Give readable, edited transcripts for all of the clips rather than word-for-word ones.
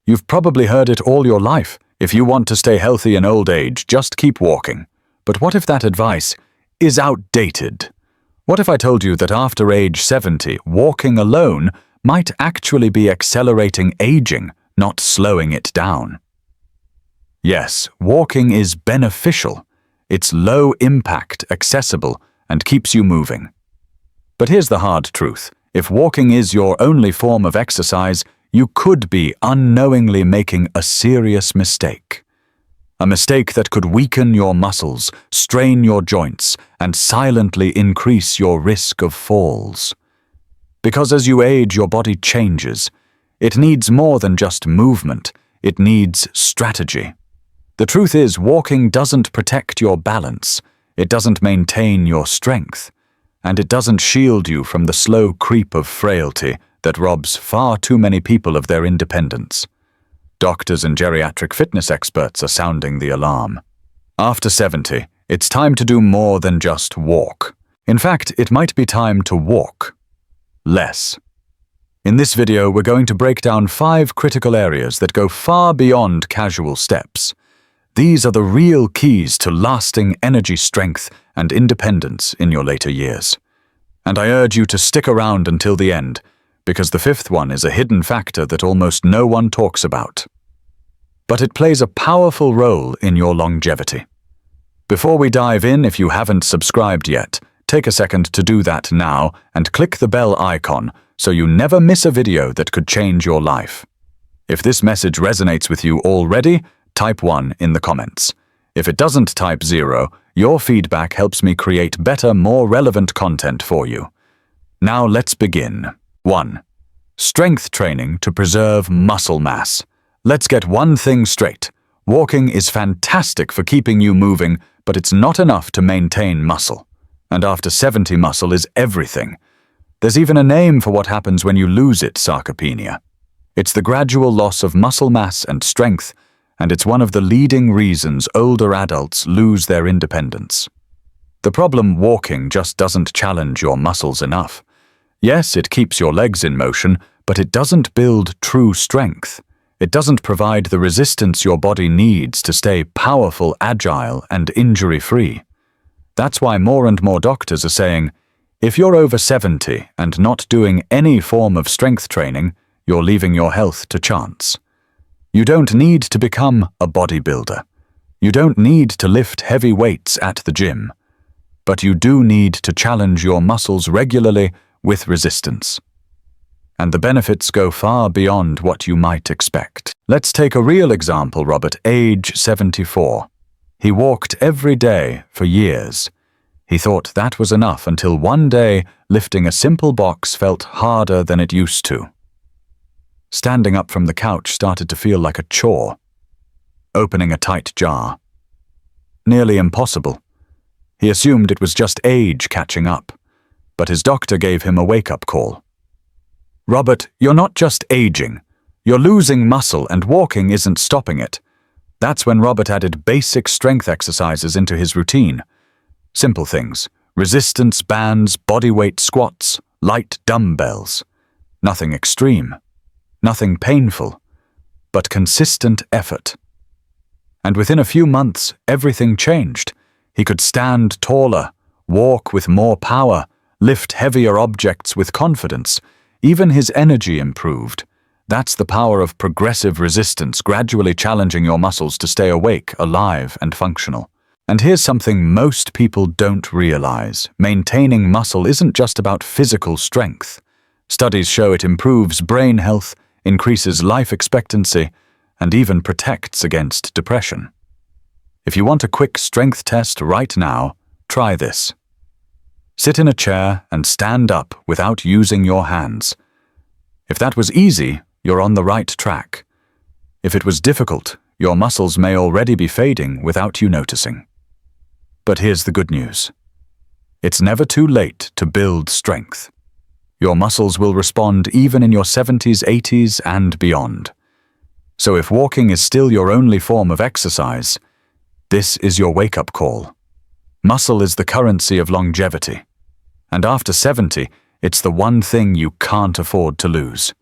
You've probably heard it all your life. If you want to stay healthy in old age, just keep walking. But what if that advice is outdated? What if I told you that after age 70, walking alone might actually be accelerating aging, not slowing it down? Yes, walking is beneficial. It's low impact, accessible, and keeps you moving. But here's the hard truth. If walking is your only form of exercise, you could be unknowingly making a serious mistake. A mistake that could weaken your muscles, strain your joints, and silently increase your risk of falls. Because as you age, your body changes. It needs more than just movement. It needs strategy. The truth is, walking doesn't protect your balance. It doesn't maintain your strength. And it doesn't shield you from the slow creep of frailty that robs far too many people of their independence. Doctors and geriatric fitness experts are sounding the alarm. After 70, it's time to do more than just walk. In fact, it might be time to walk less. In this video, we're going to break down 5 critical areas that go far beyond casual steps. These are the real keys to lasting energy, strength, and independence in your later years. And I urge you to stick around until the end, because the 5th one is a hidden factor that almost no one talks about. But it plays a powerful role in your longevity. Before we dive in, if you haven't subscribed yet, take a second to do that now and click the bell icon so you never miss a video that could change your life. If this message resonates with you already, type 1 in the comments. If it doesn't, type 0. Your feedback helps me create better, more relevant content for you. Now let's begin. 1. Strength training to preserve muscle mass. Let's get one thing straight. Walking is fantastic for keeping you moving, but it's not enough to maintain muscle. And after 70, muscle is everything. There's even a name for what happens when you lose it: sarcopenia. It's the gradual loss of muscle mass and strength, and it's one of the leading reasons older adults lose their independence. The problem: walking just doesn't challenge your muscles enough. Yes, it keeps your legs in motion, but it doesn't build true strength. It doesn't provide the resistance your body needs to stay powerful, agile, and injury-free. That's why more and more doctors are saying, if you're over 70 and not doing any form of strength training, you're leaving your health to chance. You don't need to become a bodybuilder. You don't need to lift heavy weights at the gym. But you do need to challenge your muscles regularly with resistance. And the benefits go far beyond what you might expect. Let's take a real example. Robert, age 74. He walked every day for years. He thought that was enough until one day, lifting a simple box felt harder than it used to. Standing up from the couch started to feel like a chore. Opening a tight jar. Nearly impossible. He assumed it was just age catching up. But his doctor gave him a wake-up call. Robert, you're not just aging. You're losing muscle, and walking isn't stopping it. That's when Robert added basic strength exercises into his routine. Simple things: resistance bands, bodyweight squats, light dumbbells. Nothing extreme. Nothing painful. But consistent effort. And within a few months, everything changed. He could stand taller, walk with more power, lift heavier objects with confidence. Even his energy improved. That's the power of progressive resistance, gradually challenging your muscles to stay awake, alive, and functional. And here's something most people don't realize. Maintaining muscle isn't just about physical strength. Studies show it improves brain health, increases life expectancy, and even protects against depression. If you want a quick strength test right now, try this. Sit in a chair and stand up without using your hands. If that was easy, you're on the right track. If it was difficult, your muscles may already be fading without you noticing. But here's the good news. It's never too late to build strength. Your muscles will respond even in your 70s, 80s, and beyond. So if walking is still your only form of exercise, this is your wake-up call. Muscle is the currency of longevity. And after 70, it's the one thing you can't afford to lose.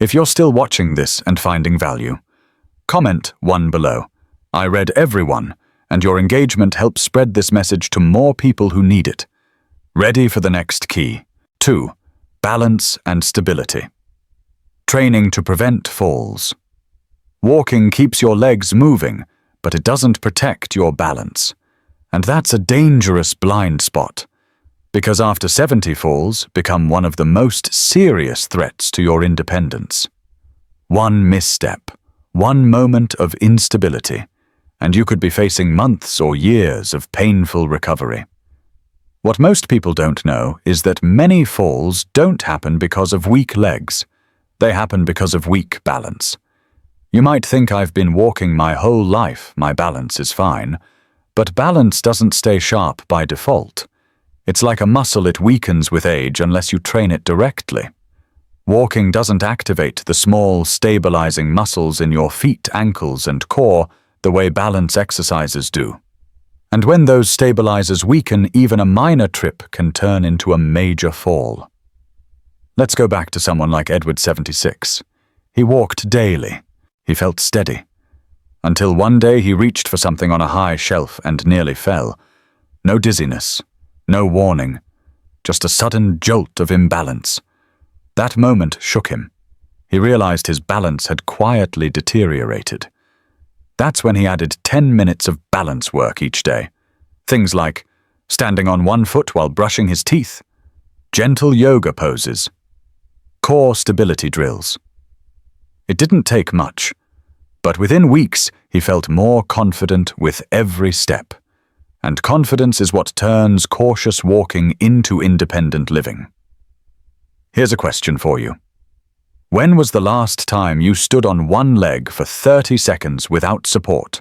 If you're still watching this and finding value, comment 1 below. I read every one, and your engagement helps spread this message to more people who need it. Ready for the next key. 2. Balance and stability. Training to prevent falls. Walking keeps your legs moving, but it doesn't protect your balance. And that's a dangerous blind spot, because after 70 falls become one of the most serious threats to your independence. One misstep, one moment of instability, and you could be facing months or years of painful recovery. What most people don't know is that many falls don't happen because of weak legs. They happen because of weak balance. You might think I've been walking my whole life, my balance is fine, but balance doesn't stay sharp by default. It's like a muscle, it weakens with age unless you train it directly. Walking doesn't activate the small, stabilizing muscles in your feet, ankles, and core the way balance exercises do. And when those stabilizers weaken, even a minor trip can turn into a major fall. Let's go back to someone like Edward, 76. He walked daily. He felt steady. Until one day he reached for something on a high shelf and nearly fell. No dizziness, no warning, just a sudden jolt of imbalance. That moment shook him. He realized his balance had quietly deteriorated. That's when he added 10 minutes of balance work each day. Things like standing on one foot while brushing his teeth, gentle yoga poses, core stability drills. It didn't take much, but within weeks he felt more confident with every step. And confidence is what turns cautious walking into independent living. Here's a question for you. When was the last time you stood on one leg for 30 seconds without support?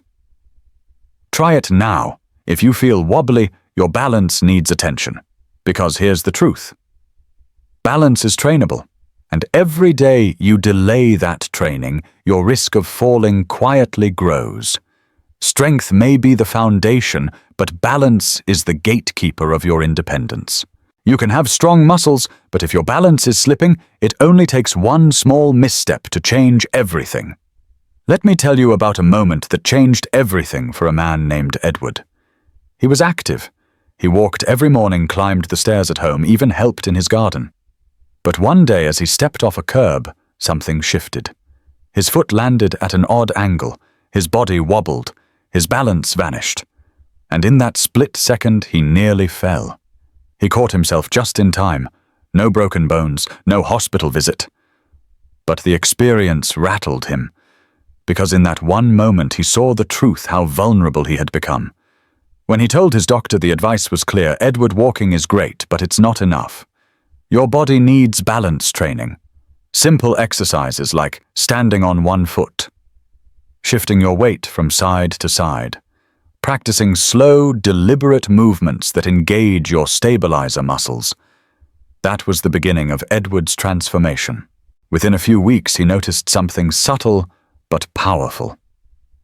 Try it now. If you feel wobbly, your balance needs attention. Because here's the truth. Balance is trainable, and every day you delay that training, your risk of falling quietly grows. Strength may be the foundation, but balance is the gatekeeper of your independence. You can have strong muscles, but if your balance is slipping, it only takes one small misstep to change everything. Let me tell you about a moment that changed everything for a man named Edward. He was active. He walked every morning, climbed the stairs at home, even helped in his garden. But one day as he stepped off a curb, something shifted. His foot landed at an odd angle, his body wobbled, his balance vanished. And in that split second, he nearly fell. He caught himself just in time. No broken bones, no hospital visit. But the experience rattled him, because in that one moment he saw the truth how vulnerable he had become. When he told his doctor the advice was clear, Edward, walking is great, but it's not enough. Your body needs balance training. Simple exercises like standing on one foot, shifting your weight from side to side, practicing slow, deliberate movements that engage your stabilizer muscles. That was the beginning of Edward's transformation. Within a few weeks, he noticed something subtle but powerful.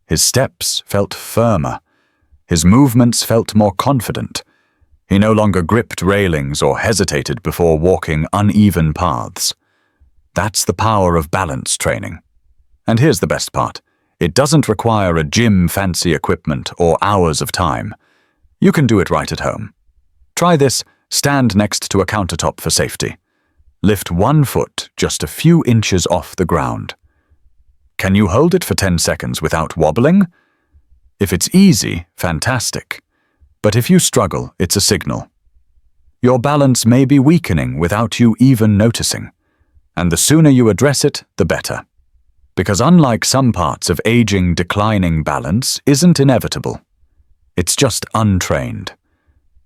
His steps felt firmer. His movements felt more confident. He no longer gripped railings or hesitated before walking uneven paths. That's the power of balance training. And here's the best part. It doesn't require a gym, fancy equipment, or hours of time. You can do it right at home. Try this. Stand next to a countertop for safety. Lift one foot just a few inches off the ground. Can you hold it for 10 seconds without wobbling? If it's easy, fantastic. But if you struggle, it's a signal. Your balance may be weakening without you even noticing. And the sooner you address it, the better. Because unlike some parts of aging, declining balance isn't inevitable. It's just untrained.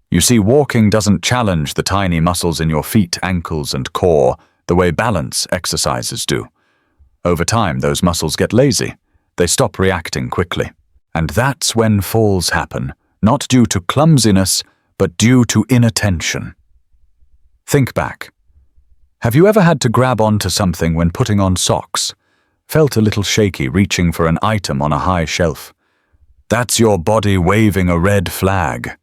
You see, walking doesn't challenge the tiny muscles in your feet, ankles, and core the way balance exercises do. Over time, those muscles get lazy. They stop reacting quickly. And that's when falls happen, not due to clumsiness, but due to inattention. Think back. Have you ever had to grab onto something when putting on socks? Felt a little shaky reaching for an item on a high shelf? That's your body waving a red flag.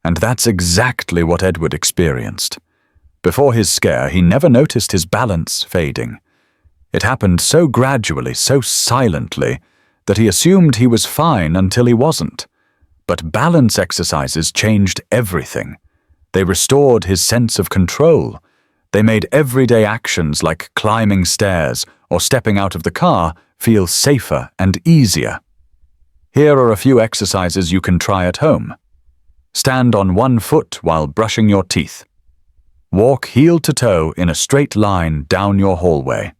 And that's exactly what Edward experienced. Before his scare, he never noticed his balance fading. It happened so gradually, so silently, that he assumed he was fine until he wasn't. But balance exercises changed everything. They restored his sense of control. They made everyday actions like climbing stairs or stepping out of the car feel safer and easier. Here are a few exercises you can try at home. Stand on one foot while brushing your teeth. Walk heel to toe in a straight line down your hallway.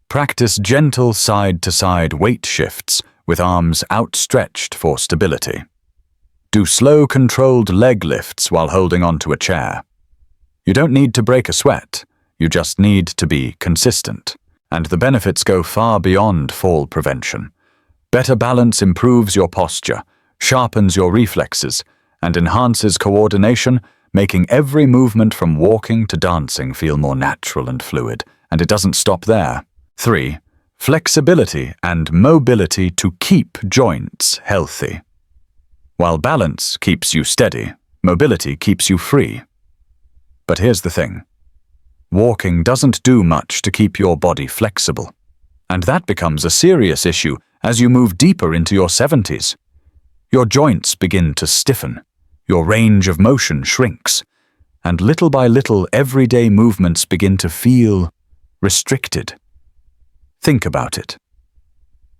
Practice gentle side-to-side weight shifts with arms outstretched for stability. Do slow, controlled leg lifts while holding onto a chair. You don't need to break a sweat, you just need to be consistent. And the benefits go far beyond fall prevention. Better balance improves your posture, sharpens your reflexes, and enhances coordination, making every movement from walking to dancing feel more natural and fluid. And it doesn't stop there. 3. Flexibility and mobility to keep joints healthy. While balance keeps you steady, mobility keeps you free. But here's the thing. Walking doesn't do much to keep your body flexible. And that becomes a serious issue as you move deeper into your 70s. Your joints begin to stiffen, your range of motion shrinks, and little by little everyday movements begin to feel restricted. Think about it.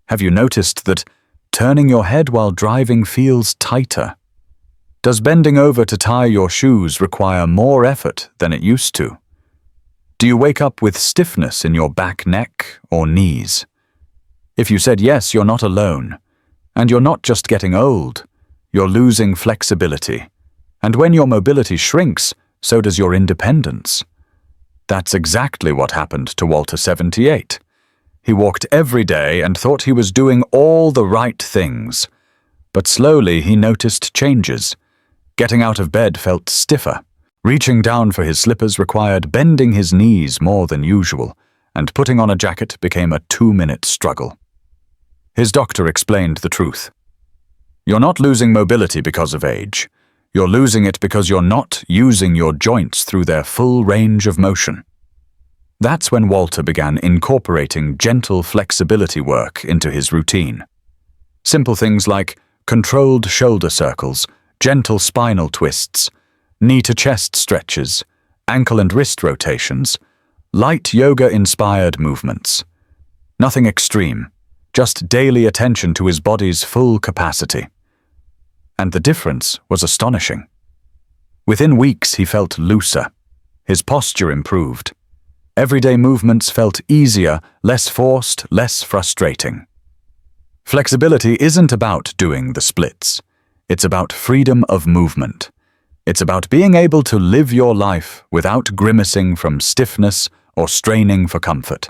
Have you noticed that turning your head while driving feels tighter? Does bending over to tie your shoes require more effort than it used to? Do you wake up with stiffness in your back, neck, or knees? If you said yes, you're not alone. And you're not just getting old, you're losing flexibility. And when your mobility shrinks, so does your independence. That's exactly what happened to Walter 78. He walked every day and thought he was doing all the right things. But slowly he noticed changes. Getting out of bed felt stiffer. Reaching down for his slippers required bending his knees more than usual, and putting on a jacket became a 2-minute struggle. His doctor explained the truth. You're not losing mobility because of age. You're losing it because you're not using your joints through their full range of motion. That's when Walter began incorporating gentle flexibility work into his routine. Simple things like controlled shoulder circles, gentle spinal twists, knee-to-chest stretches, ankle and wrist rotations, light yoga-inspired movements. Nothing extreme, just daily attention to his body's full capacity. And the difference was astonishing. Within weeks, he felt looser. His posture improved. Everyday movements felt easier, less forced, less frustrating. Flexibility isn't about doing the splits. It's about freedom of movement. It's about being able to live your life without grimacing from stiffness or straining for comfort.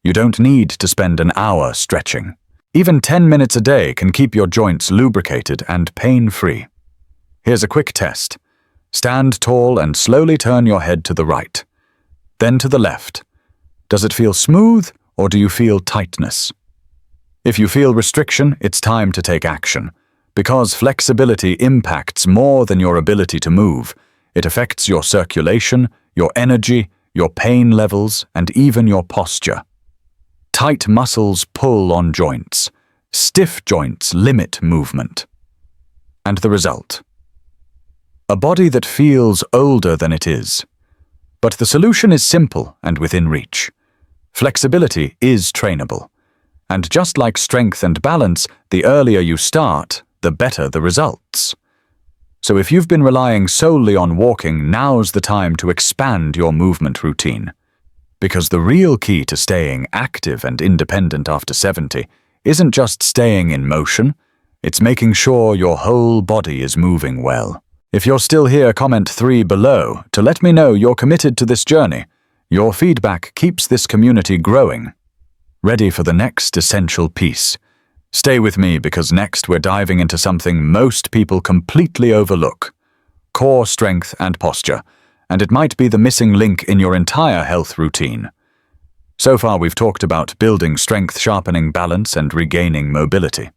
You don't need to spend an hour stretching. Even 10 minutes a day can keep your joints lubricated and pain-free. Here's a quick test. Stand tall and slowly turn your head to the right. Then to the left. Does it feel smooth or do you feel tightness? If you feel restriction, it's time to take action. Because flexibility impacts more than your ability to move. It affects your circulation, your energy, your pain levels, and even your posture. Tight muscles pull on joints. Stiff joints limit movement. And the result? A body that feels older than it is. But the solution is simple and within reach. Flexibility is trainable. And just like strength and balance, the earlier you start, the better the results. So if you've been relying solely on walking, now's the time to expand your movement routine. Because the real key to staying active and independent after 70 isn't just staying in motion, it's making sure your whole body is moving well. If you're still here, comment 3 below to let me know you're committed to this journey. Your feedback keeps this community growing. Ready for the next essential piece. Stay with me because next we're diving into something most people completely overlook. Core strength and posture. And it might be the missing link in your entire health routine. So far we've talked about building strength, sharpening balance, and regaining mobility.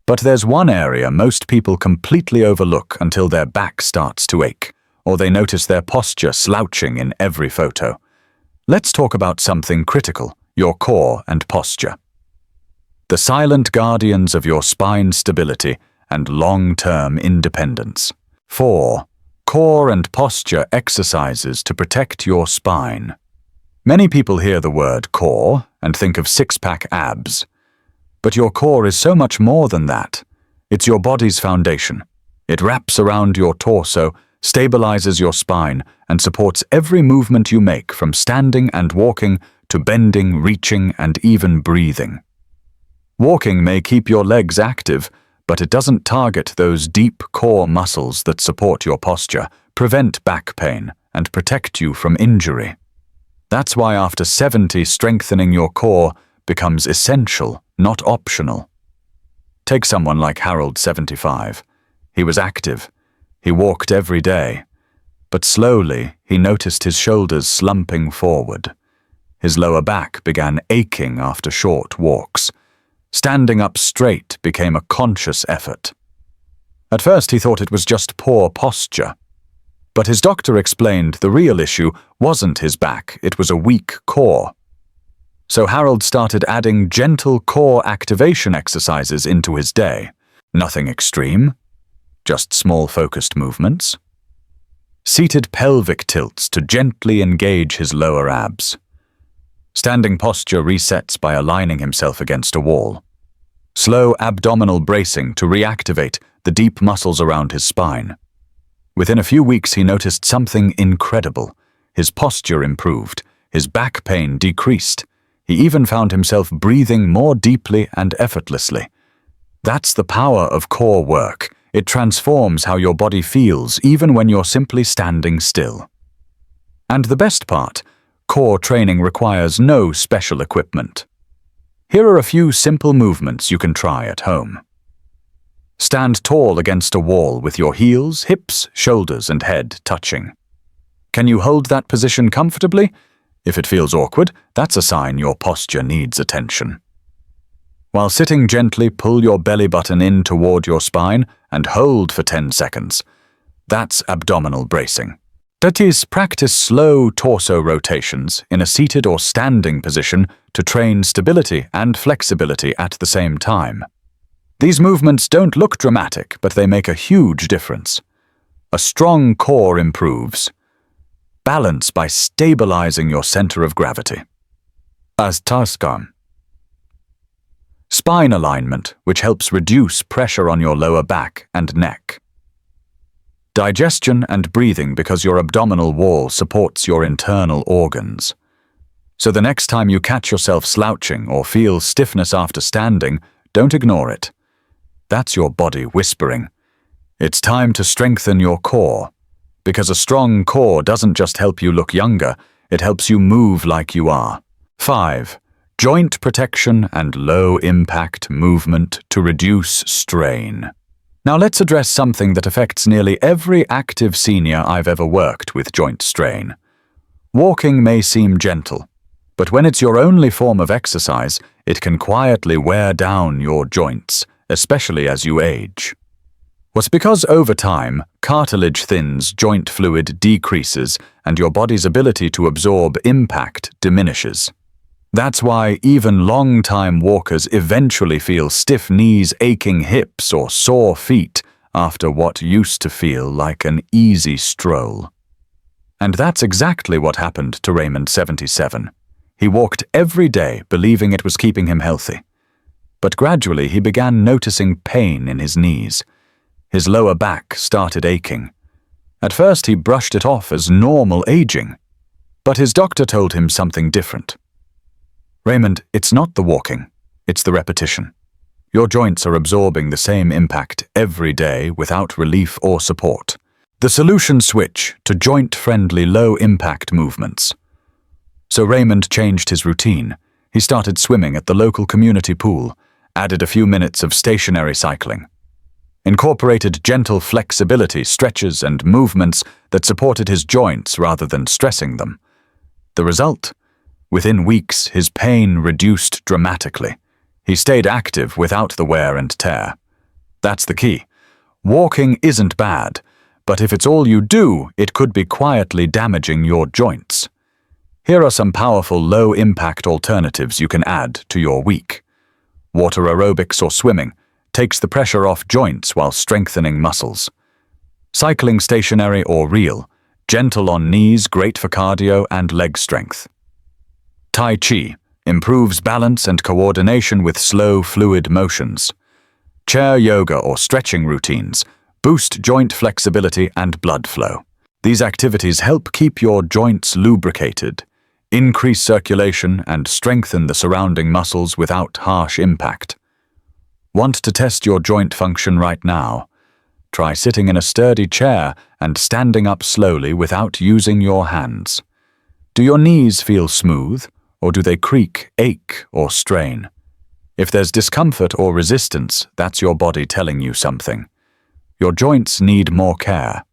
But there's one area most people completely overlook until their back starts to ache, or they notice their posture slouching in every photo. Let's talk about something critical, your core and posture. The silent guardians of your spine stability and long-term independence. 4. Core and posture exercises to protect your spine. Many people hear the word core and think of six-pack abs. But your core is so much more than that. It's your body's foundation. It wraps around your torso, stabilizes your spine, and supports every movement you make, from standing and walking to bending, reaching, and even breathing. Walking may keep your legs active, but it doesn't target those deep core muscles that support your posture, prevent back pain, and protect you from injury. That's why after 70, strengthening your core becomes essential, not optional. Take someone like Harold, 75. He was active. He walked every day. But slowly, he noticed his shoulders slumping forward. His lower back began aching after short walks. Standing up straight became a conscious effort. At first he thought it was just poor posture. But his doctor explained the real issue wasn't his back, it was a weak core. So Harold started adding gentle core activation exercises into his day. Nothing extreme, just small focused movements. Seated pelvic tilts to gently engage his lower abs. Standing posture resets by aligning himself against a wall. Slow abdominal bracing to reactivate the deep muscles around his spine. Within a few weeks, he noticed something incredible. His posture improved, his back pain decreased. He even found himself breathing more deeply and effortlessly. That's the power of core work. It transforms how your body feels, even when you're simply standing still. And the best part, core training requires no special equipment. Here are a few simple movements you can try at home. Stand tall against a wall with your heels, hips, shoulders, and head touching. Can you hold that position comfortably? If it feels awkward, that's a sign your posture needs attention. While sitting, gently pull your belly button in toward your spine and hold for 10 seconds. That's abdominal bracing. That is, practice slow torso rotations in a seated or standing position to train stability and flexibility at the same time. These movements don't look dramatic, but they make a huge difference. A strong core improves. Balance by stabilizing your center of gravity. Astaskam. Spine alignment, which helps reduce pressure on your lower back and neck. Digestion and breathing, because your abdominal wall supports your internal organs. So the next time you catch yourself slouching or feel stiffness after standing, don't ignore it. That's your body whispering. It's time to strengthen your core, because a strong core doesn't just help you look younger, it helps you move like you are. 5. Joint protection and low-impact movement to reduce strain. Now let's address something that affects nearly every active senior I've ever worked with: joint strain. Walking may seem gentle, but when it's your only form of exercise, it can quietly wear down your joints, especially as you age. What's because over time, cartilage thins, joint fluid decreases, and your body's ability to absorb impact diminishes. That's why even long-time walkers eventually feel stiff knees, aching hips, or sore feet after what used to feel like an easy stroll. And that's exactly what happened to Raymond, 77. He walked every day, believing it was keeping him healthy. But gradually he began noticing pain in his knees. His lower back started aching. At first he brushed it off as normal aging. But his doctor told him something different. Raymond, it's not the walking, it's the repetition. Your joints are absorbing the same impact every day without relief or support. The solution: switch to joint-friendly, low-impact movements. So Raymond changed his routine. He started swimming at the local community pool, added a few minutes of stationary cycling, incorporated gentle flexibility, stretches, and movements that supported his joints rather than stressing them. The result? Within weeks, his pain reduced dramatically. He stayed active without the wear and tear. That's the key. Walking isn't bad, but if it's all you do, it could be quietly damaging your joints. Here are some powerful low-impact alternatives you can add to your week. Water aerobics or swimming takes the pressure off joints while strengthening muscles. Cycling stationary or reel, gentle on knees, great for cardio and leg strength. Tai Chi improves balance and coordination with slow, fluid motions. Chair yoga or stretching routines boost joint flexibility and blood flow. These activities help keep your joints lubricated, increase circulation, and strengthen the surrounding muscles without harsh impact. Want to test your joint function right now? Try sitting in a sturdy chair and standing up slowly without using your hands. Do your knees feel smooth, or do they creak, ache, or strain? If there's discomfort or resistance, that's your body telling you something. Your joints need more care.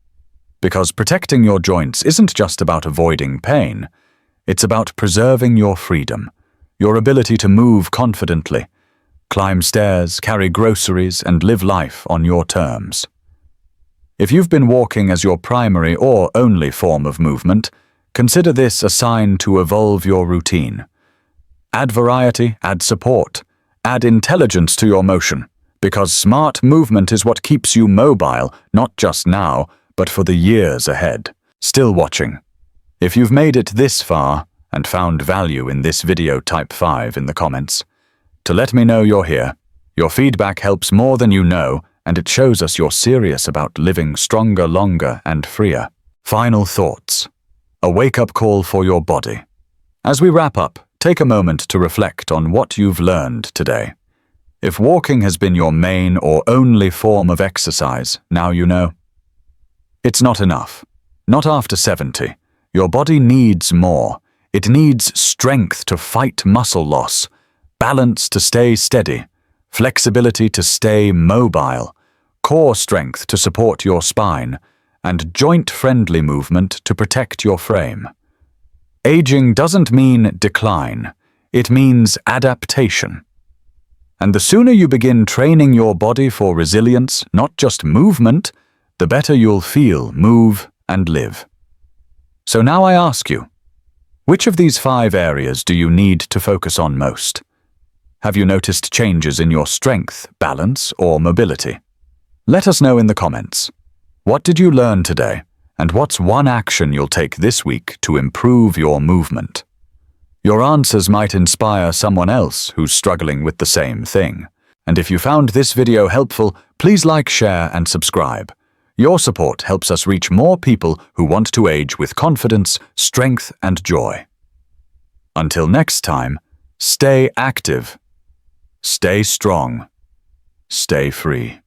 Because protecting your joints isn't just about avoiding pain, it's about preserving your freedom, your ability to move confidently, climb stairs, carry groceries, and live life on your terms. If you've been walking as your primary or only form of movement, consider this a sign to evolve your routine. Add variety, add support, add intelligence to your motion, because smart movement is what keeps you mobile, not just now, but for the years ahead. Still watching? If you've made it this far and found value in this video, type 5 in the comments. To let me know you're here. Your feedback helps more than you know, and it shows us you're serious about living stronger, longer, and freer. Final thoughts. A wake-up call for your body. As we wrap up, take a moment to reflect on what you've learned today. If walking has been your main or only form of exercise, now you know. It's not enough. Not after 70. Your body needs more. It needs strength to fight muscle loss, balance to stay steady, flexibility to stay mobile, core strength to support your spine, and joint-friendly movement to protect your frame. Aging doesn't mean decline. It means adaptation. And the sooner you begin training your body for resilience, not just movement, the better you'll feel, move, and live. So now I ask you, which of these 5 areas do you need to focus on most? Have you noticed changes in your strength, balance, or mobility? Let us know in the comments. What did you learn today, and what's one action you'll take this week to improve your movement? Your answers might inspire someone else who's struggling with the same thing. And if you found this video helpful, please like, share, and subscribe. Your support helps us reach more people who want to age with confidence, strength, and joy. Until next time, stay active, stay strong, stay free.